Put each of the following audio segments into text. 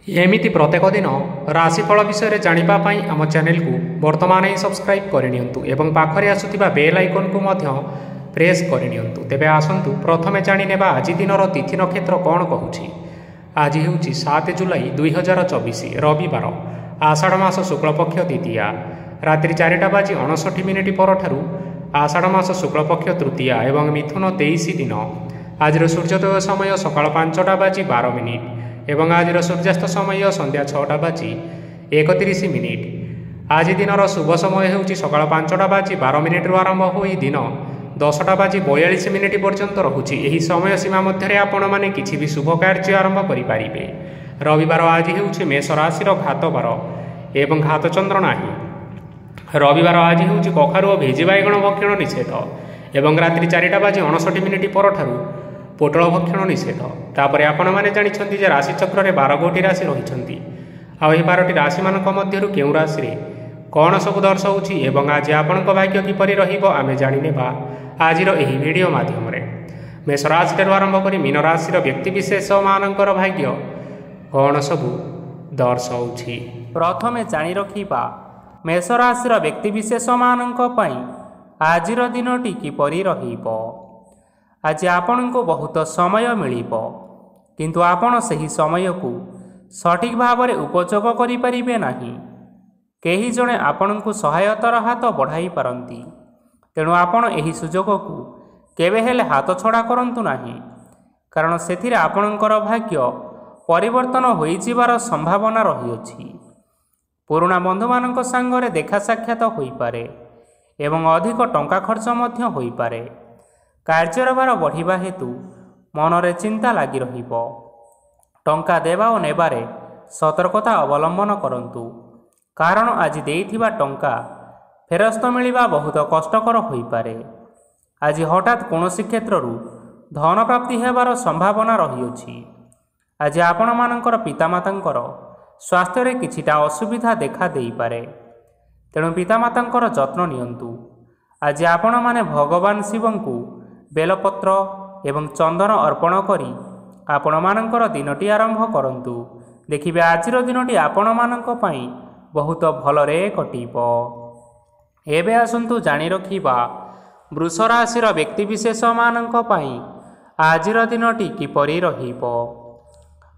एमिति प्रत्येक दिन राशिफल विषय जानापी आम चैनल को वर्तमान ही सब्सक्राइब करनियंतु एवं पाखरे आसुथिबा बेल आइकन को मध्य प्रेस करनियंतु। तेबे आसंतु प्रथमे जानिनेबा आज दिनर तिथि नक्षत्र कौन कहूछि। आज हेउछि 7 जुलाई 2024 रविवार, आषाढ़ मास शुक्लपक्ष द्वितीया, रात्रि 4:59 परठारु आषाढ़ मास शुक्लपक्ष तृतीया एवं मिथुन 23 दिन। आज सूर्योदय समय सकाळ 5:12 एवं आज सूर्यास्त समय संध्या 6:31। आज दिनर शुभ समय हेउछि सकाळ 5:12 आरंभ होई दिन 10:42 पर्यंत रहुछि। एही समय सीमा मध्य आपण माने किछि भी शुभ कार्य आरंभ करि पारिबे। रविवार आज हेउछि मेष राशि घात बार एवं घात चंद्र नाही। रविवार आज हेउछि कखारु और भेजी बाइगण भक्षण निषेध एवं रात्रि 4:59 परठारु पोटल भक्षण निषेध। तापरे आपण माने जानिछन्ति जे राशि चक्र में 12 गोटी राशि रहिछन्ति। आ एही 12टी राशि मानक मध्यरु केउ राशि रे कौन सब दर्शाउछि एवं आज आपणक भाग्य किपरि रहिबो आमे जानिनेबा आजिर एही वीडियो माध्यम रे। मेष राशि आरंभ करी मीन राशि व्यक्तिविशेष मानकर भाग्य कौन सब दर्शाउछि। प्रथमे जानि रखिबा मेष राशि व्यक्तिविशेष मानक पई आजिर दिनटी किपरि रहिबो। आज आपण को बहुत समय मिलिबो, किंतु आपण सही समय को सठिक भाव में उपयोग करि परिबे नाही। केही जणे आपण को सहायतार हाथ बढ़ाई पारंती, तेणु आपण एही सुजोग को केबे हेले हाथ छड़ा करंतु नाही, कारण सेथिरे आपणकर भाग्य परिवर्तन होई जिबार संभावना रहिअछि। पुराणा बंधु मानक संगरे देखा साक्षात होई पारे एवं अधिक टंका खर्च मध्य होई पारे। कार्यर भार बढ़िबा हेतु मनरे चिंता लगी रहिबो। टंका देवा और नेबारे सतर्कता अवलंबन करंतु, कारण आज देइथिबा टंका फेरस्त मिलिबा बहुत कष्टकर होई पारे। आज हठात कोनोसी क्षेत्ररु धन प्राप्ति हेबार संभावना रहिअछि। आज आपण मानकर पितामातांकर स्वास्थ्य रे किछिटा असुविधा देखा देई पारे, तेणु पितामातांकर जत्न नियंतु। आज आपण माने भगवान शिवंकु बेलपत्र एवं चंदन अर्पण करी आपण मानकर दिनटी आरंभ करंतु। देखिबे आजिर दिनटी आपण मानक पई बहुत भलरे कटिबो। एबे आसंतु जानि रखिबा वृष राशि व्यक्तिविशेष मानक पई आजिर दिनटी किपरि रहिबो।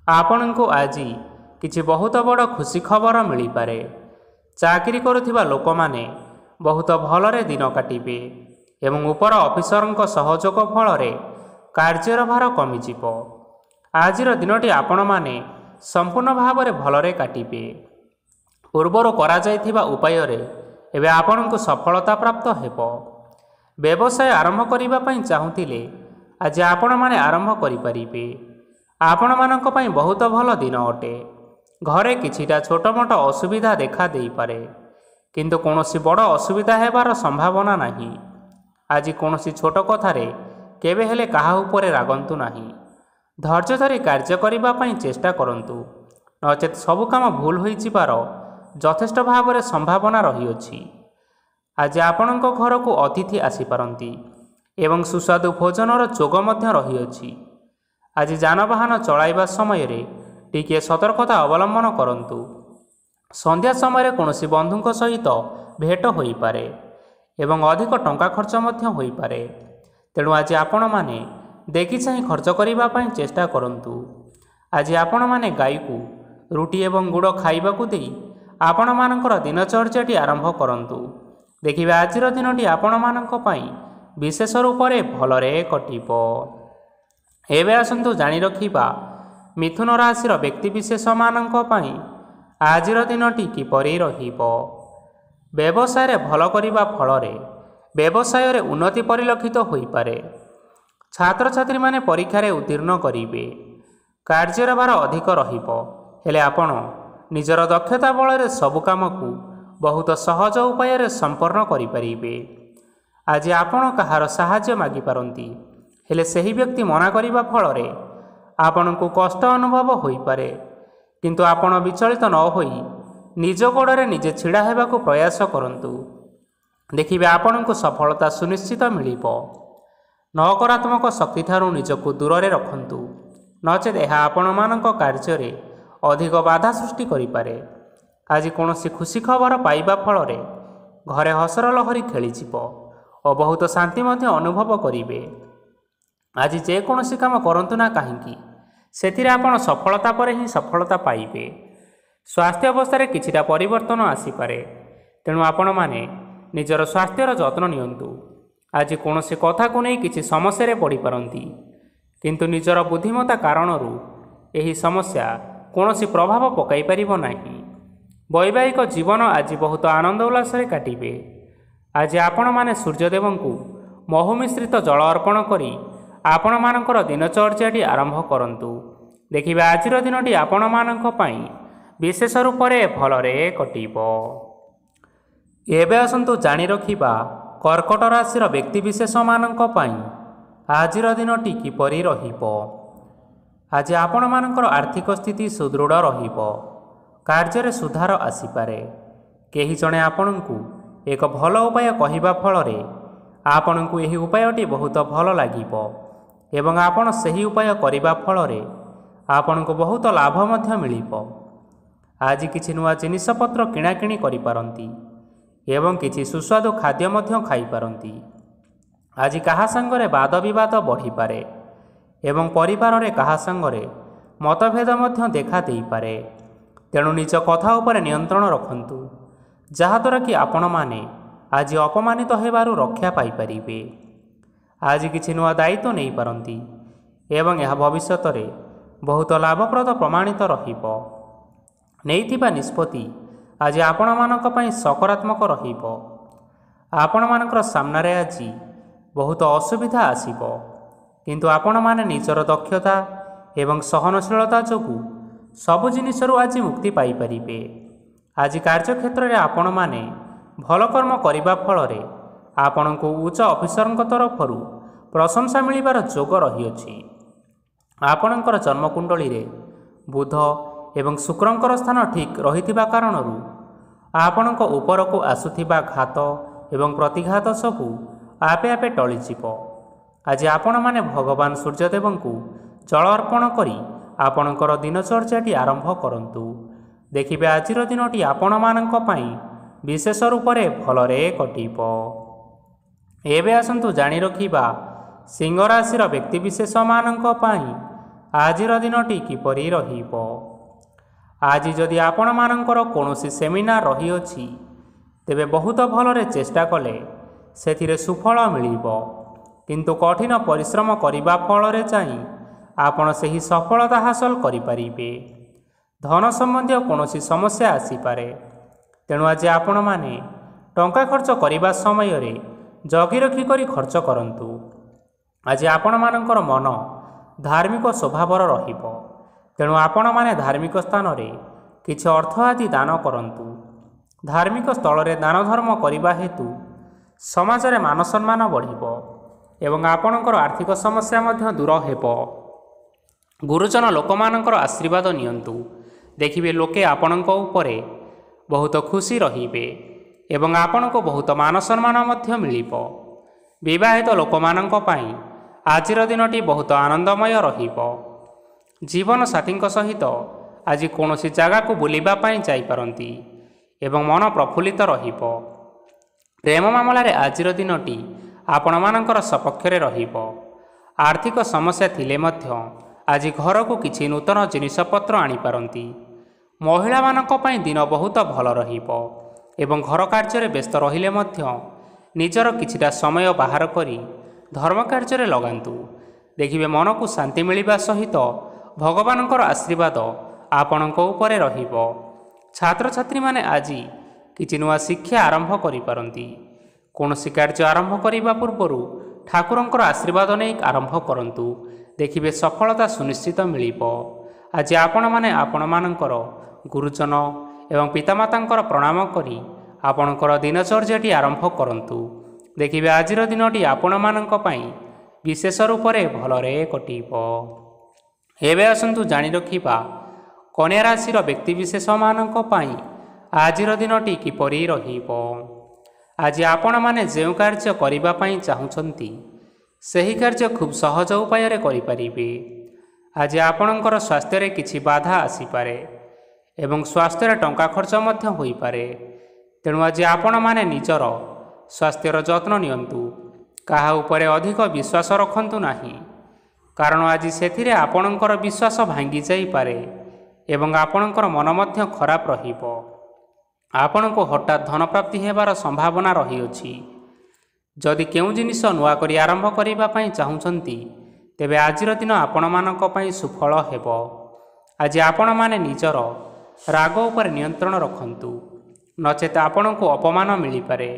आपणको आजि किछि बहुत बड़ खुशी खबर मिली पारे। चाकरी करुथिबा लोक माने बहुत भलरे दिन काटिबे एवं उपर ऑफिसरଙ୍କ सहयोग फल कार्यर भार कमिजिब। आजिर दिनटी आपण माने संपूर्ण भाव में भलरे काटिबे। पूर्वर करा जायथिबा उपाय रे एबे आपणको सफलता प्राप्त हेबो। व्यवसाय आरंभ करिबा पई चाहुतिले आज आपण माने आरंभ करि परिबे। आपण मानक पई बहुत भल दिन अटे। घरे किछिटा छोट मोट असुविधा देखा देई पारे, किंतु कोनोसी बड़ असुविधा हेबार संभावना नाही। आज कोनोसी छोट कथारे केबे हेले काहा उपरे रागंतु नाही। धैर्य धरी कार्य करिबा पई चेष्टा करंतु, नचेत सबु काम भूल होई जिबार यथेष्ट भाव में संभावना रहिअछि। आज आपणक घर को अतिथि आसी पारंती एवं सुस्वादु भोजनर जोग मध्य रहिअछि। आज जानवाहन चलाइबा समय रे टिके सतर्कता अवलंबन करंतु। संध्या समय कोनोसी बंधुक सहित भेट होई पारे एवं अधिक टंका खर्च मध्य होई पारे, तेणु आज आपण माने देखि चाहि खर्च करिबा पई चेष्टा करंतु। आज आपण माने गाई को रुटी एवं गुड़ खाइबाकू देई आपण मानकर दिनचर्याटी आरंभ करंतु। देखिबे आजिर दिनटी आपण मानक पई विशेष रूप से भलरे कटिबो। एबे आसंतु जानि रखिबा मिथुन राशि व्यक्तिविशेष मानक पई आजिर दिनटी किपरि रहिबो। व्यवसाय रे भल करिबा फलरे व्यवसाय रे उन्नति परिलक्षित होई पारे। छात्र छात्री माने परीक्षा रे उत्तीर्ण करिवे। कार्यर भार अधिक रहिबो, हेले आपण निजर दक्षता बल रे सब काम को बहुत सहज उपाय रे संपन्न करि परिबे। आज आपण कहार सहाय्य मागी पारंती, हेले सही व्यक्ति मना करिबा फलरे आपण को कष्ट अनुभव होई पारे, किंतु आपण विचलित न होई निज गोड़े निजे छिड़ा हेबाकू प्रयास करंतु। देखिबे आपण को सफलता सुनिश्चित मिलिबो। नकारात्मक शक्ति ठारू निजको दूर रे रखंतु, नचेत यह आपण मानक कार्य ଅଧିକ ବାଧା ସୃଷ୍ଟି କରିପାରେ। ଆଜି କୌଣସି ଖୁସି ଖବର ପାଇବା ଫଳରେ ଘରେ ହସର ଲହରୀ ଖେଳିଯିବ ଓ ବହୁତ ଶାନ୍ତି ମଧ୍ୟ ଅନୁଭବ କରିବେ। ଆଜି ଯେକୌଣସି କାମ କରନ୍ତୁ ନା କାହିଁକି ସେଥିରେ ଆପଣ ସଫଳତା ପରେ ହିଁ ସଫଳତା ପାଇବେ। ସ୍ୱାସ୍ଥ୍ୟ ଅବସ୍ଥାରେ କିଛିଟା ପରିବର୍ତ୍ତନ ଆସିପାରେ, ତେଣୁ ଆପଣମାନେ ନିଜର ସ୍ୱାସ୍ଥ୍ୟର ଯତ୍ନ ନିଅନ୍ତୁ। ଆଜି କୌଣସି କଥାକୁ ନେଇ କିଛି ସମସ୍ୟାରେ ପଡ଼ିପାରନ୍ତି, କିନ୍ତୁ ନିଜର ବୁଦ୍ଧିମତ୍ତା କାରଣରୁ ଏହି ସମସ୍ୟା କୌଣସି ପ୍ରଭାବ ପକାଇପାରିବ ନାହିଁ। ବୈବାହିକ ଜୀବନ ଆଜି ବହୁତ ଆନନ୍ଦ ଉଲ୍ଲାସରେ କାଟିବେ। ଆଜି ଆପଣମାନେ ସୂର୍ଯ୍ୟଦେବଙ୍କୁ ମହୁ ମିଶ୍ରିତ ଜଳ ଅର୍ପଣ କରି ଆପଣମାନଙ୍କର ଦିନଚର୍ଯ୍ୟାଟି ଆରମ୍ଭ କରନ୍ତୁ। ଦେଖିବେ ଆଜିର ଦିନଟି ଆପଣମାନଙ୍କ ପାଇଁ ବିଶେଷ ରୂପରେ ଭଲରେ କଟିବ। ଏବେ ଆସନ୍ତୁ ଜାଣି ରଖିବା କର୍କଟ ରାଶିର ବ୍ୟକ୍ତିବିଶେଷମାନଙ୍କ ପାଇଁ ଆଜିର ଦିନଟି କିପରି ରହିବ। ଆଜି ଆପଣମାନଙ୍କର ଆର୍ଥିକ ସ୍ଥିତି ସୁଦୃଢ଼ ରହିବ। କାର୍ଯ୍ୟରେ ସୁଧାର ଆସିପାରେ। କେହି ଜଣେ ଆପଣଙ୍କୁ ଏକ ଭଲ ଉପାୟ କହିବା ଫଳରେ ଆପଣଙ୍କୁ ଏହି ଉପାୟଟି ବହୁତ ଭଲ ଲାଗିବ ଏବଂ ଆପଣ ସେହି ଉପାୟ କରିବା ଫଳରେ ଆପଣଙ୍କୁ ବହୁତ ଲାଭ ମଧ୍ୟ ମିଳିବ। ଆଜି କିଛି ନୂଆ ଜିନିଷପତ୍ର କିଣାକିଣି କରିପାରନ୍ତି ଏବଂ କିଛି ସୁସ୍ୱାଦୁ ଖାଦ୍ୟ ମଧ୍ୟ ଖାଇପାରନ୍ତି। ଆଜି କାହା ସାଙ୍ଗରେ ବାଦ ବିବାଦ ବଢ଼ିପାରେ ଏବଂ ପରିବାରରେ କାହା ସାଙ୍ଗରେ ମତଭେଦ ମଧ୍ୟ ଦେଖା ଦେଇପାରେ। ତେଣୁ ନିଜ କଥା ଉପରେ ନିୟନ୍ତ୍ରଣ ରଖନ୍ତୁ, ଯାହାଦ୍ୱାରା କି ଆପଣମାନେ ଆଜି ଅପମାନିତ ହେବାରୁ ରକ୍ଷା ପାଇପାରିବେ। ଆଜି କିଛି ନୂଆ ଦାୟିତ୍ୱ ନେଇପାରନ୍ତି ଏବଂ ଏହା ଭବିଷ୍ୟତରେ ବହୁତ ଲାଭପ୍ରଦ ପ୍ରମାଣିତ ରହିବ। ନେଇଥିବା ନିଷ୍ପତ୍ତି ଆଜି ଆପଣମାନଙ୍କ ପାଇଁ ସକାରାତ୍ମକ ରହିବ। ଆପଣମାନଙ୍କର ସାମ୍ନାରେ ଆଜି ବହୁତ ଅସୁବିଧା ଆସିବ, କିନ୍ତୁ ଆପଣମାନେ ନିଜର ଦକ୍ଷତା ଏବଂ ସହନଶୀଳତା ଯୋଗୁଁ ସବୁ ଜିନିଷରୁ ଆଜି ମୁକ୍ତି ପାଇପାରିବେ। ଆଜି କାର୍ଯ୍ୟକ୍ଷେତ୍ରରେ ଆପଣମାନେ ଭଲ କର୍ମ କରିବା ଫଳରେ ଆପଣଙ୍କୁ ଉଚ୍ଚ ଅଫିସରଙ୍କ ତରଫରୁ ପ୍ରଶଂସା ମିଳିବାର ଯୋଗ ରହିଅଛି। ଆପଣଙ୍କର ଜନ୍ମକୁଣ୍ଡଳୀରେ ବୁଧ ଏବଂ ଶୁକ୍ରଙ୍କର ସ୍ଥାନ ଠିକ୍ ରହିଥିବା କାରଣରୁ ଆପଣଙ୍କ ଉପରକୁ ଆସୁଥିବା ଘାତ ଏବଂ ପ୍ରତିଘାତ ସବୁ ଆପେ ଆପେ ଟଳିଯିବ। ଆଜି ଆପଣମାନେ ଭଗବାନ ସୂର୍ଯ୍ୟଦେବଙ୍କୁ ଜଳ ଅର୍ପଣ କରି ଆପଣଙ୍କର ଦିନଚର୍ଯ୍ୟାଟି ଆରମ୍ଭ କରନ୍ତୁ। ଦେଖିବେ ଆଜିର ଦିନଟି ଆପଣମାନଙ୍କ ପାଇଁ ବିଶେଷ ରୂପରେ ଭଲରେ କଟିବ। ଏବେ ଆସନ୍ତୁ ଜାଣି ରଖିବା ସିଂହ ରାଶିର ବ୍ୟକ୍ତିବିଶେଷମାନଙ୍କ ପାଇଁ ଆଜିର ଦିନଟି କିପରି ରହିବ। ଆଜି ଯଦି ଆପଣମାନଙ୍କର କୌଣସି ସେମିନାର ରହିଅଛି, ତେବେ ବହୁତ ଭଲରେ ଚେଷ୍ଟା କଲେ ସେଥିରେ ସୁଫଳ ମିଳିବ, କିନ୍ତୁ କଠିନ ପରିଶ୍ରମ କରିବା ଫଳରେ ଯାଇ ଆପଣ ସେହି ସଫଳତା ହାସଲ କରିପାରିବେ। ଧନ ସମ୍ବନ୍ଧୀୟ କୌଣସି ସମସ୍ୟା ଆସିପାରେ, ତେଣୁ ଆଜି ଆପଣମାନେ ଟଙ୍କା ଖର୍ଚ୍ଚ କରିବା ସମୟରେ ଜଗି ରଖି କରି ଖର୍ଚ୍ଚ କରନ୍ତୁ। ଆଜି ଆପଣମାନଙ୍କର ମନ ଧାର୍ମିକ ସ୍ୱଭାବର ରହିବ, ତେଣୁ ଆପଣମାନେ ଧାର୍ମିକ ସ୍ଥାନରେ କିଛି ଅର୍ଥ ଆଦି ଦାନ କରନ୍ତୁ। ଧାର୍ମିକ ସ୍ଥଳରେ ଦାନ ଧର୍ମ କରିବା ହେତୁ ସମାଜରେ ମାନ ସମ୍ମାନ ବଢ଼ିବ ଏବଂ ଆପଣଙ୍କର ଆର୍ଥିକ ସମସ୍ୟା ମଧ୍ୟ ଦୂର ହେବ। ଗୁରୁଜନ ଲୋକମାନଙ୍କର ଆଶୀର୍ବାଦ ନିଅନ୍ତୁ। ଦେଖିବେ ଲୋକେ ଆପଣଙ୍କ ଉପରେ ବହୁତ ଖୁସି ରହିବେ ଏବଂ ଆପଣଙ୍କୁ ବହୁତ ମାନ ସମ୍ମାନ ମଧ୍ୟ ମିଳିବ। ବିବାହିତ ଲୋକମାନଙ୍କ ପାଇଁ ଆଜିର ଦିନଟି ବହୁତ ଆନନ୍ଦମୟ ରହିବ। ଜୀବନସାଥୀଙ୍କ ସହିତ ଆଜି କୌଣସି ଜାଗାକୁ ବୁଲିବା ପାଇଁ ଯାଇପାରନ୍ତି ଏବଂ ମନ ପ୍ରଫୁଲ୍ଲିତ ରହିବ। ପ୍ରେମ ମାମଲାରେ ଆଜିର ଦିନଟି ଆପଣମାନଙ୍କର ସପକ୍ଷରେ ରହିବ। ଆର୍ଥିକ ସମସ୍ୟା ଥିଲେ ମଧ୍ୟ ଆଜି ଘରକୁ କିଛି ନୂତନ ଜିନିଷପତ୍ର ଆଣିପାରନ୍ତି। ମହିଳାମାନଙ୍କ ପାଇଁ ଦିନ ବହୁତ ଭଲ ରହିବ ଏବଂ ଘର କାର୍ଯ୍ୟରେ ବ୍ୟସ୍ତ ରହିଲେ ମଧ୍ୟ ନିଜର କିଛିଟା ସମୟ ବାହାର କରି ଧର୍ମ କାର୍ଯ୍ୟରେ ଲଗାନ୍ତୁ। ଦେଖିବେ ମନକୁ ଶାନ୍ତି ମିଳିବା ସହିତ ଭଗବାନଙ୍କର ଆଶୀର୍ବାଦ ଆପଣଙ୍କ ଉପରେ ରହିବ। ଛାତ୍ରଛାତ୍ରୀମାନେ ଆଜି କିଛି ନୂଆ ଶିକ୍ଷା ଆରମ୍ଭ କରିପାରନ୍ତି। କୌଣସି କାର୍ଯ୍ୟ ଆରମ୍ଭ କରିବା ପୂର୍ବରୁ ଠାକୁରଙ୍କର ଆଶୀର୍ବାଦ ନେଇ ଆରମ୍ଭ କରନ୍ତୁ। ଦେଖିବେ ସଫଳତା ସୁନିଶ୍ଚିତ ମିଳିବ। ଆଜି ଆପଣମାନେ ଆପଣମାନଙ୍କର ଗୁରୁଜନ ଏବଂ ପିତାମାତାଙ୍କର ପ୍ରଣାମ କରି ଆପଣଙ୍କର ଦିନଚର୍ଯ୍ୟାଟି ଆରମ୍ଭ କରନ୍ତୁ। ଦେଖିବେ ଆଜିର ଦିନଟି ଆପଣମାନଙ୍କ ପାଇଁ ବିଶେଷ ରୂପରେ ଭଲରେ କଟିବ। ଏବେ ଆସନ୍ତୁ ଜାଣି ରଖିବା କନ୍ୟା ରାଶିର ବ୍ୟକ୍ତିବିଶେଷମାନଙ୍କ ପାଇଁ ଆଜିର ଦିନଟି କିପରି ରହିବ। ଆଜି ଆପଣମାନେ ଯେଉଁ କାର୍ଯ୍ୟ କରିବା ପାଇଁ ଚାହୁଁଛନ୍ତି ସେହି କାର୍ଯ୍ୟ ଖୁବ୍ ସହଜ ଉପାୟରେ କରିପାରିବେ। ଆଜି ଆପଣଙ୍କର ସ୍ୱାସ୍ଥ୍ୟରେ କିଛି ବାଧା ଆସିପାରେ ଏବଂ ସ୍ୱାସ୍ଥ୍ୟରେ ଟଙ୍କା ଖର୍ଚ୍ଚ ମଧ୍ୟ ହୋଇପାରେ। ତେଣୁ ଆଜି ଆପଣମାନେ ନିଜର ସ୍ୱାସ୍ଥ୍ୟର ଯତ୍ନ ନିଅନ୍ତୁ। କାହା ଉପରେ ଅଧିକ ବିଶ୍ୱାସ ରଖନ୍ତୁ ନାହିଁ, କାରଣ ଆଜି ସେଥିରେ ଆପଣଙ୍କର ବିଶ୍ୱାସ ଭାଙ୍ଗି ଯାଇପାରେ ଏବଂ ଆପଣଙ୍କର ମନ ମଧ୍ୟ ଖରାପ ରହିବ। ଆପଣଙ୍କୁ ହଠାତ୍ ଧନପ୍ରାପ୍ତି ହେବାର ସମ୍ଭାବନା ରହିଅଛି। ଯଦି କେଉଁ ଜିନିଷ ନୂଆ କରି ଆରମ୍ଭ କରିବା ପାଇଁ ଚାହୁଁଛନ୍ତି, ତେବେ ଆଜିର ଦିନ ଆପଣମାନଙ୍କ ପାଇଁ ସୁଫଳ ହେବ। ଆଜି ଆପଣମାନେ ନିଜର ରାଗ ଉପରେ ନିୟନ୍ତ୍ରଣ ରଖନ୍ତୁ, ନଚେତ୍ ଆପଣଙ୍କୁ ଅପମାନ ମିଳିପାରେ।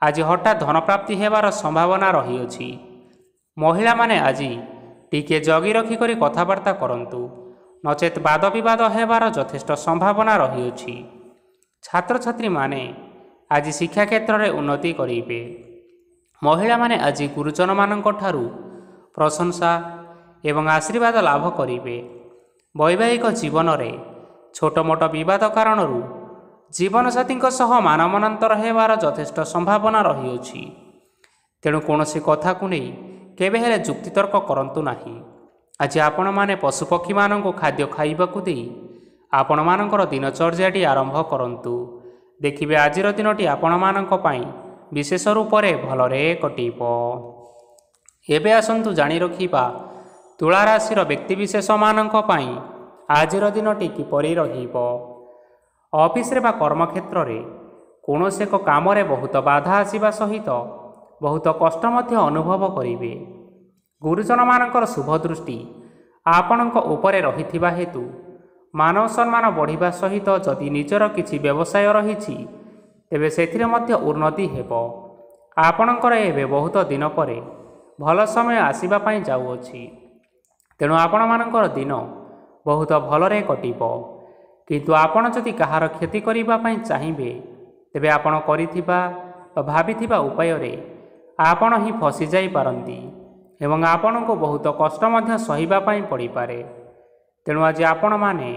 ଆଜି ହଠାତ୍ ଧନପ୍ରାପ୍ତି ହେବାର ସମ୍ଭାବନା ରହିଅଛି। ମହିଳାମାନେ ଆଜି ଟିକିଏ ଜଗି ରଖିକରି କଥାବାର୍ତ୍ତା କରନ୍ତୁ, ନଚେତ୍ ବାଦବିବାଦ ହେବାର ଯଥେଷ୍ଟ ସମ୍ଭାବନା ରହିଅଛି। ଛାତ୍ରଛାତ୍ରୀମାନେ ଆଜି ଶିକ୍ଷା କ୍ଷେତ୍ରରେ ଉନ୍ନତି କରିବେ। ମହିଳାମାନେ ଆଜି ଗୁରୁଜନମାନଙ୍କ ଠାରୁ ପ୍ରଶଂସା ଏବଂ ଆଶୀର୍ବାଦ ଲାଭ କରିବେ। ବୈବାହିକ ଜୀବନରେ ଛୋଟ ମୋଟ ବିବାଦ କାରଣରୁ ଜୀବନସାଥୀଙ୍କ ସହ ମାନମନାନ୍ତର ହେବାର ଯଥେଷ୍ଟ ସମ୍ଭାବନା ରହିଅଛି। ତେଣୁ କୌଣସି କଥାକୁ ନେଇ କେବେ ହେଲେ ଯୁକ୍ତିତର୍କ କରନ୍ତୁ ନାହିଁ। ଆଜି ଆପଣମାନେ ପଶୁପକ୍ଷୀମାନଙ୍କୁ ଖାଦ୍ୟ ଖାଇବାକୁ ଦେଇ ଆପଣମାନଙ୍କର ଦିନଚର୍ଯ୍ୟାଟି ଆରମ୍ଭ କରନ୍ତୁ। ଦେଖିବେ ଆଜିର ଦିନଟି ଆପଣମାନଙ୍କ ପାଇଁ ବିଶେଷ ରୂପରେ ଭଲରେ କଟିବ। ଏବେ ଆସନ୍ତୁ ଜାଣି ରଖିବା ତୁଳା ରାଶିର ବ୍ୟକ୍ତିବିଶେଷମାନଙ୍କ ପାଇଁ ଆଜିର ଦିନଟି କିପରି ରହିବ। ଅଫିସରେ ବା କର୍ମକ୍ଷେତ୍ରରେ କୌଣସି ଏକ କାମରେ ବହୁତ ବାଧା ଆସିବା ସହିତ ବହୁତ କଷ୍ଟ ମଧ୍ୟ ଅନୁଭବ କରିବେ। ଗୁରୁଜନମାନଙ୍କର ଶୁଭ ଦୃଷ୍ଟି ଆପଣଙ୍କ ଉପରେ ରହିଥିବା ହେତୁ ମାନବ ସମ୍ମାନ ବଢ଼ିବା ସହିତ ଯଦି ନିଜର କିଛି ବ୍ୟବସାୟ ରହିଛି, ତେବେ ସେଥିରେ ମଧ୍ୟ ଉନ୍ନତି ହେବ। ଆପଣଙ୍କର ଏବେ ବହୁତ ଦିନ ପରେ ଭଲ ସମୟ ଆସିବା ପାଇଁ ଯାଉଅଛି। ତେଣୁ ଆପଣମାନଙ୍କର ଦିନ ବହୁତ ଭଲରେ କଟିବ। କିନ୍ତୁ ଆପଣ ଯଦି କାହାର କ୍ଷତି କରିବା ପାଇଁ ଚାହିଁବେ, ତେବେ ଆପଣ କରିଥିବା ବା ଭାବିଥିବା ଉପାୟରେ ଆପଣ ହିଁ ଫସିଯାଇପାରନ୍ତି ଏବଂ ଆପଣଙ୍କୁ ବହୁତ କଷ୍ଟ ମଧ୍ୟ ସହିବା ପାଇଁ ପଡ଼ିପାରେ। ତେଣୁ ଆଜି ଆପଣମାନେ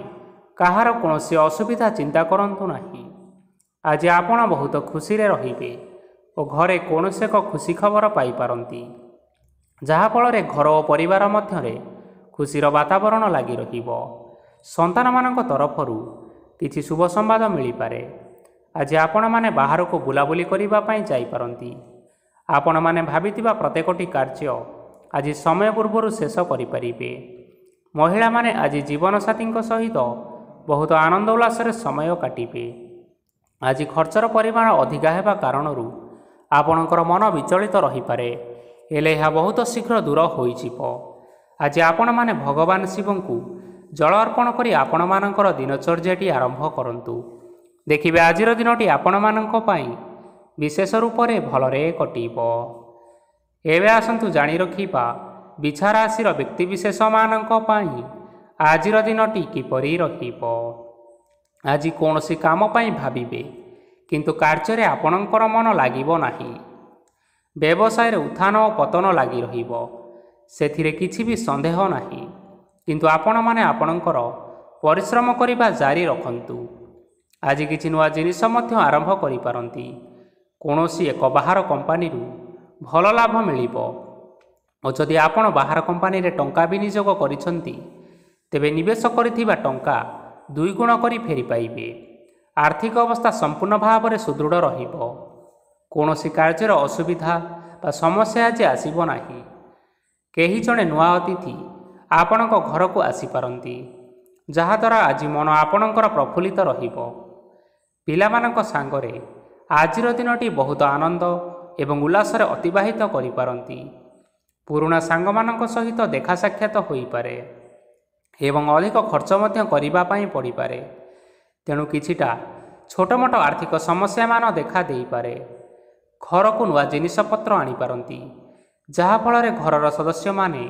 କାହାର କୌଣସି ଅସୁବିଧା ଚିନ୍ତା କରନ୍ତୁ ନାହିଁ। ଆଜି ଆପଣ ବହୁତ ଖୁସିରେ ରହିବେ ଓ ଘରେ କୌଣସି ଏକ ଖୁସି ଖବର ପାଇପାରନ୍ତି, ଯାହାଫଳରେ ଘର ଓ ପରିବାର ମଧ୍ୟରେ ଖୁସିର ବାତାବରଣ ଲାଗି ରହିବ। ସନ୍ତାନମାନଙ୍କ ତରଫରୁ କିଛି ଶୁଭ ସମ୍ବାଦ ମିଳିପାରେ। ଆଜି ଆପଣମାନେ ବାହାରକୁ ବୁଲାବୁଲି କରିବା ପାଇଁ ଯାଇପାରନ୍ତି। ଆପଣମାନେ ଭାବିଥିବା ପ୍ରତ୍ୟେକଟି କାର୍ଯ୍ୟ ଆଜି ସମୟ ପୂର୍ବରୁ ଶେଷ କରିପାରିବେ। ମହିଳାମାନେ ଆଜି ଜୀବନସାଥୀଙ୍କ ସହିତ ବହୁତ ଆନନ୍ଦ ଉଲ୍ଲାସରେ ସମୟ କାଟିବେ। ଆଜି ଖର୍ଚ୍ଚର ପରିମାଣ ଅଧିକା ହେବା କାରଣରୁ ଆପଣଙ୍କର ମନ ବିଚଳିତ ରହିପାରେ, ହେଲେ ଏହା ବହୁତ ଶୀଘ୍ର ଦୂର ହୋଇଯିବ। ଆଜି ଆପଣମାନେ ଭଗବାନ ଶିବଙ୍କୁ ଜଳ ଅର୍ପଣ କରି ଆପଣମାନଙ୍କର ଦିନଚର୍ଯ୍ୟାଟି ଆରମ୍ଭ କରନ୍ତୁ। ଦେଖିବେ ଆଜିର ଦିନଟି ଆପଣମାନଙ୍କ ପାଇଁ ବିଶେଷ ରୂପରେ ଭଲରେ କଟିବ। ଏବେ ଆସନ୍ତୁ ଜାଣି ରଖିବା ବିଛା ରାଶିର ବ୍ୟକ୍ତିବିଶେଷମାନଙ୍କ ପାଇଁ ଆଜିର ଦିନଟି କିପରି ରହିବ। ଆଜି କୌଣସି କାମ ପାଇଁ ଭାବିବେ, କିନ୍ତୁ କାର୍ଯ୍ୟରେ ଆପଣଙ୍କର ମନ ଲାଗିବ ନାହିଁ। ବ୍ୟବସାୟରେ ଉତ୍ଥାନ ଓ ପତନ ଲାଗି ରହିବ, ସେଥିରେ କିଛି ବି ସନ୍ଦେହ ନାହିଁ। କିନ୍ତୁ ଆପଣମାନେ ଆପଣଙ୍କର ପରିଶ୍ରମ କରିବା ଜାରି ରଖନ୍ତୁ। ଆଜି କିଛି ନୂଆ ଜିନିଷ ମଧ୍ୟ ଆରମ୍ଭ କରିପାରନ୍ତି। କୌଣସି ଏକ ବାହାର କମ୍ପାନୀରୁ ଭଲ ଲାଭ ମିଳିବ ଓ ଯଦି ଆପଣ ବାହାର କମ୍ପାନୀରେ ଟଙ୍କା ବିନିଯୋଗ କରିଛନ୍ତି, ତେବେ ନିବେଶ କରିଥିବା ଟଙ୍କା 2 ଗୁଣ କରି ଫେରି ପାଇବେ। ଆର୍ଥିକ ଅବସ୍ଥା ସମ୍ପୂର୍ଣ୍ଣ ଭାବରେ ସୁଦୃଢ଼ ରହିବ। କୌଣସି କାର୍ଯ୍ୟର ଅସୁବିଧା ବା ସମସ୍ୟା ଆଜି ଆସିବ ନାହିଁ। କେହି ଜଣେ ନୂଆ ଅତିଥି ଆପଣଙ୍କ ଘରକୁ ଆସିପାରନ୍ତି, ଯାହାଦ୍ୱାରା ଆଜି ମନ ଆପଣଙ୍କର ପ୍ରଫୁଲ୍ଲିତ ରହିବ। ପିଲାମାନଙ୍କ ସାଙ୍ଗରେ ଆଜିର ଦିନଟି ବହୁତ ଆନନ୍ଦ ଏବଂ ଉଲ୍ଲାସରେ ଅତିବାହିତ କରିପାରନ୍ତି। ପୁରୁଣା ସାଙ୍ଗମାନଙ୍କ ସହିତ ଦେଖା ସାକ୍ଷାତ ହୋଇପାରେ ଏବଂ ଅଧିକ ଖର୍ଚ୍ଚ ମଧ୍ୟ କରିବା ପାଇଁ ପଡ଼ିପାରେ। ତେଣୁ କିଛିଟା ଛୋଟମୋଟ ଆର୍ଥିକ ସମସ୍ୟାମାନ ଦେଖା ଦେଇପାରେ। ଘରକୁ ନୂଆ ଜିନିଷପତ୍ର ଆଣିପାରନ୍ତି, ଯାହାଫଳରେ ଘରର ସଦସ୍ୟମାନେ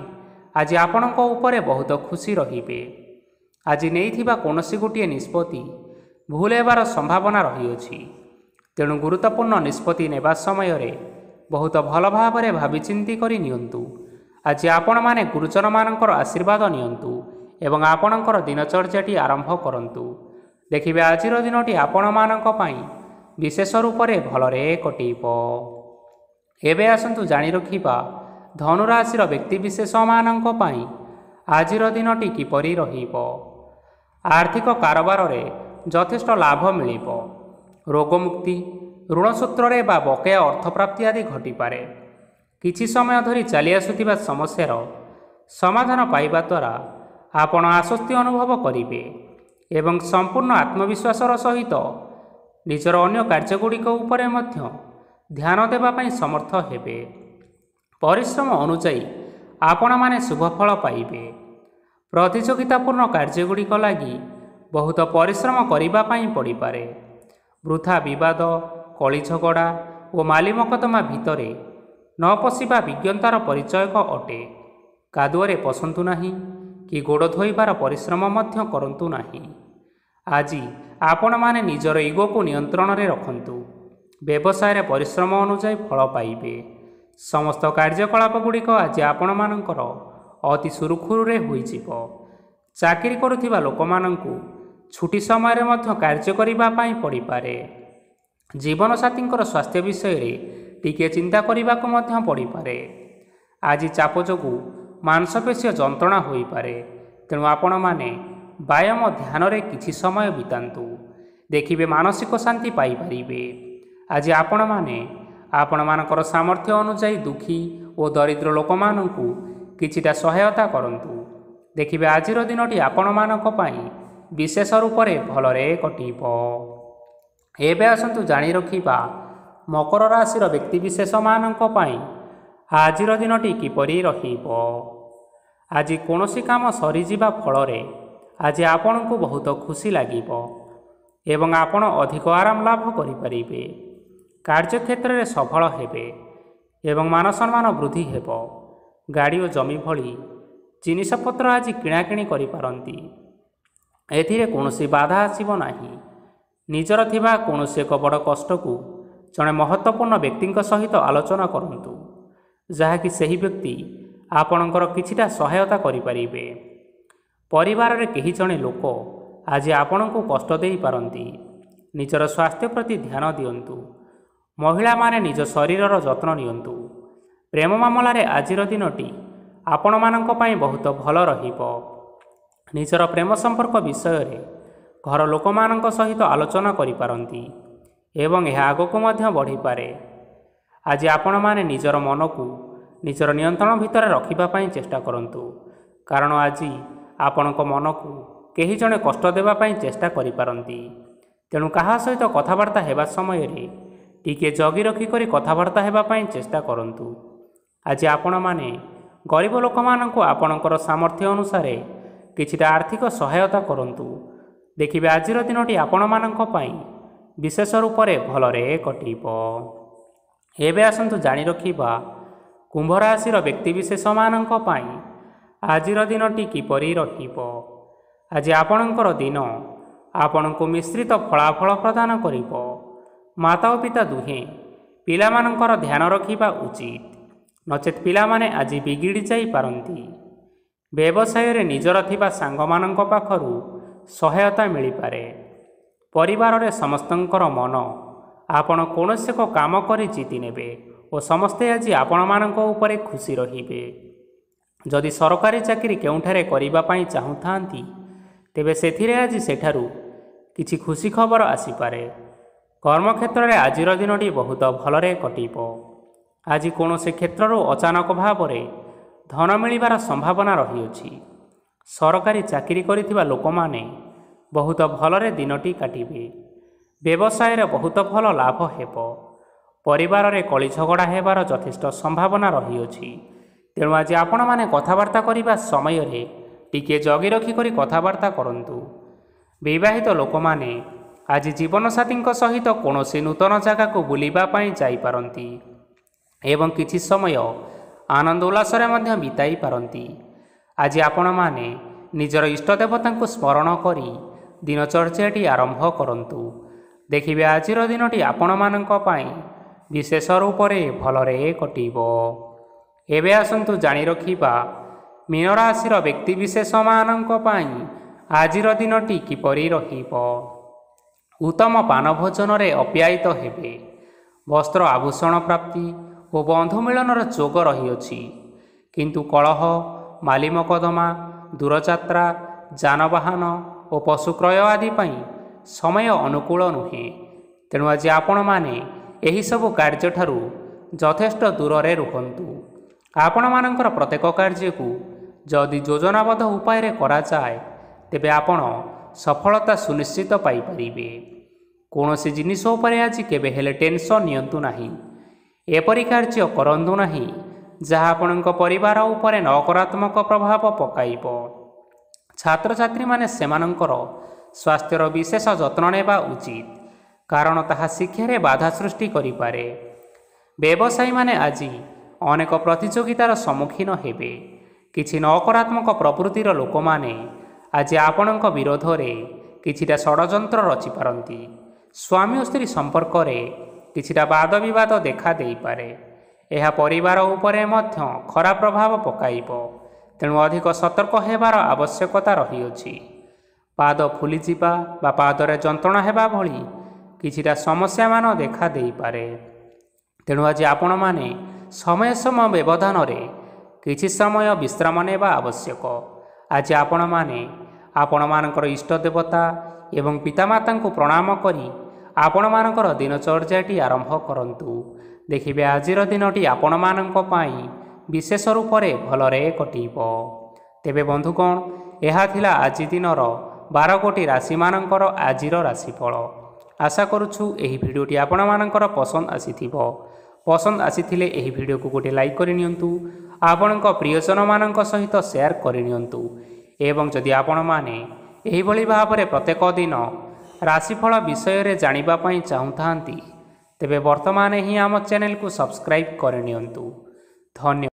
ଆଜି ଆପଣଙ୍କ ଉପରେ ବହୁତ ଖୁସି ରହିବେ। ଆଜି ନେଇଥିବା କୌଣସି ଗୋଟିଏ ନିଷ୍ପତ୍ତି ଭୁଲ ହେବାର ସମ୍ଭାବନା ରହିଅଛି। ତେଣୁ ଗୁରୁତ୍ୱପୂର୍ଣ୍ଣ ନିଷ୍ପତ୍ତି ନେବା ସମୟରେ ବହୁତ ଭଲ ଭାବରେ ଭାବିଚିନ୍ତି କରି ନିଅନ୍ତୁ। ଆଜି ଆପଣମାନେ ଗୁରୁଜନମାନଙ୍କର ଆଶୀର୍ବାଦ ନିଅନ୍ତୁ ଏବଂ ଆପଣଙ୍କର ଦିନଚର୍ଯ୍ୟାଟି ଆରମ୍ଭ କରନ୍ତୁ। ଦେଖିବେ ଆଜିର ଦିନଟି ଆପଣମାନଙ୍କ ପାଇଁ ବିଶେଷ ରୂପରେ ଭଲରେ କଟିବ। ଏବେ ଆସନ୍ତୁ ଜାଣି ରଖିବା ଧନୁରାଶିର ବ୍ୟକ୍ତିବିଶେଷମାନଙ୍କ ପାଇଁ ଆଜିର ଦିନଟି କିପରି ରହିବ? ଆର୍ଥିକ କାରବାରରେ ଯଥେଷ୍ଟ ଲାଭ ମିଳିବ। ରୋଗମୁକ୍ତି, ଋଣ ସୂତ୍ରରେ ବା ବକେୟା ଅର୍ଥପ୍ରାପ୍ତି ଆଦି ଘଟିପାରେ। କିଛି ସମୟ ଧରି ଚାଲି ଆସୁଥିବା ସମସ୍ୟାର ସମାଧାନ ପାଇବା ଦ୍ୱାରା ଆପଣ ଆଶ୍ୱସ୍ତି ଅନୁଭବ କରିବେ ଏବଂ ସମ୍ପୂର୍ଣ୍ଣ ଆତ୍ମବିଶ୍ୱାସର ସହିତ ନିଜର ଅନ୍ୟ କାର୍ଯ୍ୟଗୁଡ଼ିକ ଉପରେ ମଧ୍ୟ ଧ୍ୟାନ ଦେବା ପାଇଁ ସମର୍ଥ ହେବେ। ପରିଶ୍ରମ ଅନୁଯାୟୀ ଆପଣମାନେ ଶୁଭଫଳ ପାଇବେ। ପ୍ରତିଯୋଗିତାପୂର୍ଣ୍ଣ କାର୍ଯ୍ୟଗୁଡ଼ିକ ଲାଗି ବହୁତ ପରିଶ୍ରମ କରିବା ପାଇଁ ପଡ଼ିପାରେ। ବୃଥା ବିବାଦ, କଳି ଝଗଡ଼ା ଓ ମାଲି ମକଦ୍ଦମା ଭିତରେ ନ ପଶିବା ବିଜ୍ଞତାର ପରିଚୟକ ଅଟେ। କାଦୁଅରେ ପଶନ୍ତୁ ନାହିଁ କି ଗୋଡ଼ ଧୋଇବାର ପରିଶ୍ରମ ମଧ୍ୟ କରନ୍ତୁ ନାହିଁ। ଆଜି ଆପଣମାନେ ନିଜର ଇଗୋକୁ ନିୟନ୍ତ୍ରଣରେ ରଖନ୍ତୁ। ବ୍ୟବସାୟରେ ପରିଶ୍ରମ ଅନୁଯାୟୀ ଫଳ ପାଇବେ। ସମସ୍ତ କାର୍ଯ୍ୟକଳାପଗୁଡ଼ିକ ଆଜି ଆପଣମାନଙ୍କର ଅତି ସୁରୁଖୁରୁରେ ହୋଇଯିବ। ଚାକିରି କରୁଥିବା ଲୋକମାନଙ୍କୁ ଛୁଟି ସମୟରେ ମଧ୍ୟ କାର୍ଯ୍ୟ କରିବା ପାଇଁ ପଡ଼ିପାରେ। ଜୀବନସାଥୀଙ୍କର ସ୍ୱାସ୍ଥ୍ୟ ବିଷୟରେ ଟିକିଏ ଚିନ୍ତା କରିବାକୁ ମଧ୍ୟ ପଡ଼ିପାରେ। ଆଜି ଚାପ ଯୋଗୁଁ ମାଂସପେଶୀୟ ଯନ୍ତ୍ରଣା ହୋଇପାରେ, ତେଣୁ ଆପଣମାନେ ବ୍ୟାୟାମ ଧ୍ୟାନରେ କିଛି ସମୟ ବିତାନ୍ତୁ। ଦେଖିବେ ମାନସିକ ଶାନ୍ତି ପାଇପାରିବେ। ଆଜି ଆପଣମାନେ ଆପଣମାନଙ୍କର ସାମର୍ଥ୍ୟ ଅନୁଯାୟୀ ଦୁଃଖୀ ଓ ଦରିଦ୍ର ଲୋକମାନଙ୍କୁ କିଛିଟା ସହାୟତା କରନ୍ତୁ। ଦେଖିବେ ଆଜିର ଦିନଟି ଆପଣମାନଙ୍କ ପାଇଁ ବିଶେଷ ରୂପରେ ଭଲରେ କଟିବ। ଏବେ ଆସନ୍ତୁ ଜାଣି ରଖିବା ମକର ରାଶିର ବ୍ୟକ୍ତିବିଶେଷମାନଙ୍କ ପାଇଁ ଆଜିର ଦିନଟି କିପରି ରହିବ। ଆଜି କୌଣସି କାମ ସରିଯିବା ଫଳରେ ଆଜି ଆପଣଙ୍କୁ ବହୁତ ଖୁସି ଲାଗିବ ଏବଂ ଆପଣ ଅଧିକ ଆରାମ ଲାଭ କରିପାରିବେ। କାର୍ଯ୍ୟକ୍ଷେତ୍ରରେ ସଫଳ ହେବେ ଏବଂ ମାନସମ୍ମାନ ବୃଦ୍ଧି ହେବ। ଗାଡ଼ି ଓ ଜମି ଭଳି ଜିନିଷପତ୍ର ଆଜି କିଣାକିଣି କରିପାରନ୍ତି। ଏଥିରେ କୌଣସି ବାଧା ଆସିବ ନାହିଁ। ନିଜର ଥିବା କୌଣସି ଏକ ବଡ଼ କଷ୍ଟକୁ ଜଣେ ମହତ୍ତ୍ୱପୂର୍ଣ୍ଣ ବ୍ୟକ୍ତିଙ୍କ ସହିତ ଆଲୋଚନା କରନ୍ତୁ, ଯାହାକି ସେହି ବ୍ୟକ୍ତି ଆପଣଙ୍କର କିଛିଟା ସହାୟତା କରିପାରିବେ। ପରିବାରରେ କେହି ଜଣେ ଲୋକ ଆଜି ଆପଣଙ୍କୁ କଷ୍ଟ ଦେଇପାରନ୍ତି। ନିଜର ସ୍ୱାସ୍ଥ୍ୟ ପ୍ରତି ଧ୍ୟାନ ଦିଅନ୍ତୁ। ମହିଳାମାନେ ନିଜ ଶରୀରର ଯତ୍ନ ନିଅନ୍ତୁ। ପ୍ରେମ ମାମଲାରେ ଆଜିର ଦିନଟି ଆପଣମାନଙ୍କ ପାଇଁ ବହୁତ ଭଲ ରହିବ। ନିଜର ପ୍ରେମ ସମ୍ପର୍କ ବିଷୟରେ ଘର ଲୋକମାନଙ୍କ ସହିତ ଆଲୋଚନା କରିପାରନ୍ତି ଏବଂ ଏହା ଆଗକୁ ମଧ୍ୟ ବଢ଼ିପାରେ। ଆଜି ଆପଣମାନେ ନିଜର ମନକୁ ନିଜର ନିୟନ୍ତ୍ରଣ ଭିତରେ ରଖିବା ପାଇଁ ଚେଷ୍ଟା କରନ୍ତୁ, କାରଣ ଆଜି ଆପଣଙ୍କ ମନକୁ କେହି ଜଣେ କଷ୍ଟ ଦେବା ପାଇଁ ଚେଷ୍ଟା କରିପାରନ୍ତି। ତେଣୁ କାହା ସହିତ କଥାବାର୍ତ୍ତା ହେବା ସମୟରେ ଟିକିଏ ଜଗି ରଖିକରି କଥାବାର୍ତ୍ତା ହେବା ପାଇଁ ଚେଷ୍ଟା କରନ୍ତୁ। ଆଜି ଆପଣମାନେ ଗରିବ ଲୋକମାନଙ୍କୁ ଆପଣଙ୍କର ସାମର୍ଥ୍ୟ ଅନୁସାରେ କିଛିଟା ଆର୍ଥିକ ସହାୟତା କରନ୍ତୁ। ଦେଖିବେ ଆଜିର ଦିନଟି ଆପଣମାନଙ୍କ ପାଇଁ ବିଶେଷ ରୂପରେ ଭଲରେ କଟିବ। ଏବେ ଆସନ୍ତୁ ଜାଣି ରଖିବା କୁମ୍ଭ ରାଶିର ବ୍ୟକ୍ତିବିଶେଷମାନଙ୍କ ପାଇଁ ଆଜିର ଦିନଟି କିପରି ରହିବ। ଆଜି ଆପଣଙ୍କର ଦିନ ଆପଣଙ୍କୁ ମିଶ୍ରିତ ଫଳାଫଳ ପ୍ରଦାନ କରିବ। ମାତା ଓ ପିତା ଦୁହେଁ ପିଲାମାନଙ୍କର ଧ୍ୟାନ ରଖିବା ଉଚିତ, ନଚେତ୍ ପିଲାମାନେ ଆଜି ବିଗିଡ଼ି ଯାଇପାରନ୍ତି। ବ୍ୟବସାୟରେ ନିଜର ଥିବା ସାଙ୍ଗମାନଙ୍କ ପାଖରୁ ସହାୟତା ମିଳିପାରେ। ପରିବାରରେ ସମସ୍ତଙ୍କର ମନ ଆପଣ କୌଣସି ଏକ କାମ କରି ଜିତି ନେବେ ଓ ସମସ୍ତେ ଆଜି ଆପଣମାନଙ୍କ ଉପରେ ଖୁସି ରହିବେ। ଯଦି ସରକାରୀ ଚାକିରି କେଉଁଠାରେ କରିବା ପାଇଁ ଚାହୁଁଥାନ୍ତି, ତେବେ ସେଥିରେ ଆଜି ସେଠାରୁ କିଛି ଖୁସି ଖବର ଆସିପାରେ। କର୍ମକ୍ଷେତ୍ରରେ ଆଜିର ଦିନଟି ବହୁତ ଭଲରେ କଟିବ। ଆଜି କୌଣସି କ୍ଷେତ୍ରରୁ ଅଚାନକ ଭାବରେ ଧନ ମିଳିବାର ସମ୍ଭାବନା ରହିଅଛି। ସରକାରୀ ଚାକିରି କରିଥିବା ଲୋକମାନେ ବହୁତ ଭଲରେ ଦିନଟି କାଟିବେ। ବ୍ୟବସାୟରେ ବହୁତ ଭଲ ଲାଭ ହେବ। ପରିବାରରେ କଳି ଝଗଡ଼ା ହେବାର ଯଥେଷ୍ଟ ସମ୍ଭାବନା ରହିଅଛି। ତେଣୁ ଆଜି ଆପଣମାନେ କଥାବାର୍ତ୍ତା କରିବା ସମୟରେ ଟିକିଏ ଜଗି ରଖିକରି କଥାବାର୍ତ୍ତା କରନ୍ତୁ। ବିବାହିତ ଲୋକମାନେ ଆଜି ଜୀବନସାଥୀଙ୍କ ସହିତ କୌଣସି ନୂତନ ଜାଗାକୁ ବୁଲିବା ପାଇଁ ଯାଇପାରନ୍ତି ଏବଂ କିଛି ସମୟ ଆନନ୍ଦ ଉଲ୍ଲାସରେ ମଧ୍ୟ ବିତାଇ ପାରନ୍ତି। ଆଜି ଆପଣମାନେ ନିଜର ଇଷ୍ଟଦେବତାଙ୍କୁ ସ୍ମରଣ କରି ଦିନଚର୍ଯ୍ୟାଟି ଆରମ୍ଭ କରନ୍ତୁ। ଦେଖିବେ ଆଜିର ଦିନଟି ଆପଣମାନଙ୍କ ପାଇଁ ବିଶେଷ ରୂପରେ ଭଲରେ କଟିବ। ଏବେ ଆସନ୍ତୁ ଜାଣି ରଖିବା ମୀନ ରାଶିର ବ୍ୟକ୍ତିବିଶେଷମାନଙ୍କ ପାଇଁ ଆଜିର ଦିନଟି କିପରି ରହିବ। ଉତ୍ତମ ପାନ ଭୋଜନରେ ଅପ୍ୟାୟିତ ହେବେ। ବସ୍ତ୍ର ଆଭୂଷଣ ପ୍ରାପ୍ତି ଓ ବନ୍ଧୁ ମିଳନର ଯୋଗ ରହିଅଛି। କିନ୍ତୁ କଳହ, ମାଲି ମକଦ୍ଦମା ଦୂରଯାତ୍ରା, ଯାନବାହନ ଓ ପଶୁ କ୍ରୟ ଆଦି ପାଇଁ ସମୟ ଅନୁକୂଳ ନୁହେଁ। ତେଣୁ ଆଜି ଆପଣମାନେ ଏହିସବୁ କାର୍ଯ୍ୟଠାରୁ ଯଥେଷ୍ଟ ଦୂରରେ ରୁହନ୍ତୁ। ଆପଣମାନଙ୍କର ପ୍ରତ୍ୟେକ କାର୍ଯ୍ୟକୁ ଯଦି ଯୋଜନାବଦ୍ଧ ଉପାୟରେ କରାଯାଏ ତେବେ ଆପଣ ସଫଳତା ସୁନିଶ୍ଚିତ ପାଇପାରିବେ। କୌଣସି ଜିନିଷ ଉପରେ ଆଜି କେବେ ହେଲେ ଟେନସନ୍ ନିଅନ୍ତୁ ନାହିଁ। ଏପରି କାର୍ଯ୍ୟ କରନ୍ତୁ ନାହିଁ ଯାହା ଆପଣଙ୍କ ପରିବାର ଉପରେ ନକାରାତ୍ମକ ପ୍ରଭାବ ପକାଇବ। ଛାତ୍ରଛାତ୍ରୀମାନେ ସେମାନଙ୍କର ସ୍ୱାସ୍ଥ୍ୟର ବିଶେଷ ଯତ୍ନ ନେବା ଉଚିତ, କାରଣ ତାହା ଶିକ୍ଷାରେ ବାଧା ସୃଷ୍ଟି କରିପାରେ। ବ୍ୟବସାୟୀମାନେ ଆଜି ଅନେକ ପ୍ରତିଯୋଗିତାର ସମ୍ମୁଖୀନ ହେବେ। କିଛି ନକାରାତ୍ମକ ପ୍ରବୃତ୍ତିର ଲୋକମାନେ ଆଜି ଆପଣଙ୍କ ବିରୋଧରେ କିଛିଟା ଷଡ଼ଯନ୍ତ୍ର ରଚିପାରନ୍ତି। ସ୍ୱାମୀ ଓ ସ୍ତ୍ରୀ ସମ୍ପର୍କରେ କିଛିଟା ବାଦ ବିବାଦ ଦେଖା ଦେଇପାରେ। ଏହା ପରିବାର ଉପରେ ମଧ୍ୟ ଖରାପ ପ୍ରଭାବ ପକାଇବ। ତେଣୁ ଅଧିକ ସତର୍କ ହେବାର ଆବଶ୍ୟକତା ରହିଅଛି। ପାଦ ଫୁଲିଯିବା ବା ପାଦରେ ଯନ୍ତ୍ରଣା ହେବା ଭଳି କିଛିଟା ସମସ୍ୟାମାନ ଦେଖା ଦେଇପାରେ। ତେଣୁ ଆଜି ଆପଣମାନେ ସମୟ ସମୟ ବ୍ୟବଧାନରେ କିଛି ସମୟ ବିଶ୍ରାମ ନେବା ଆବଶ୍ୟକ। ଆଜି ଆପଣମାନେ ଆପଣମାନଙ୍କର ଇଷ୍ଟ ଦେବତା ଏବଂ ପିତାମାତାଙ୍କୁ ପ୍ରଣାମ କରି ଆପଣମାନଙ୍କର ଦିନଚର୍ଯ୍ୟାଟି ଆରମ୍ଭ କରନ୍ତୁ। ଦେଖିବେ ଆଜିର ଦିନଟି ଆପଣମାନଙ୍କ ପାଇଁ ବିଶେଷ ରୂପରେ ଭଲରେ କଟିବ। ତେବେ ବନ୍ଧୁଗଣ, ଏହା ଥିଲା ଆଜି ଦିନର 12ଗୋଟି ରାଶିମାନଙ୍କର ଆଜିର ରାଶିଫଳ। ଆଶା କରୁଛୁ ଏହି ଭିଡ଼ିଓଟି ଆପଣମାନଙ୍କର ପସନ୍ଦ ଆସିଥିବ। ପସନ୍ଦ ଆସିଥିଲେ ଏହି ଭିଡ଼ିଓକୁ ଗୋଟିଏ ଲାଇକ୍ କରିନିଅନ୍ତୁ। ଆପଣଙ୍କ ପ୍ରିୟଜନମାନଙ୍କ ସହିତ ସେୟାର କରିନିଅନ୍ତୁ। ଏବଂ ଯଦି ଆପଣମାନେ ଏହିଭଳି ଭାବରେ ପ୍ରତ୍ୟେକ ଦିନ ରାଶିଫଳ ବିଷୟରେ ଜାଣିବା ପାଇଁ ଚାହୁଁଥାନ୍ତି ତେବେ ବର୍ତ୍ତମାନ ହିଁ ଆମ ଚ୍ୟାନେଲକୁ ସବସ୍କ୍ରାଇବ୍ କରିନିଅନ୍ତୁ। ଧନ୍ୟବାଦ।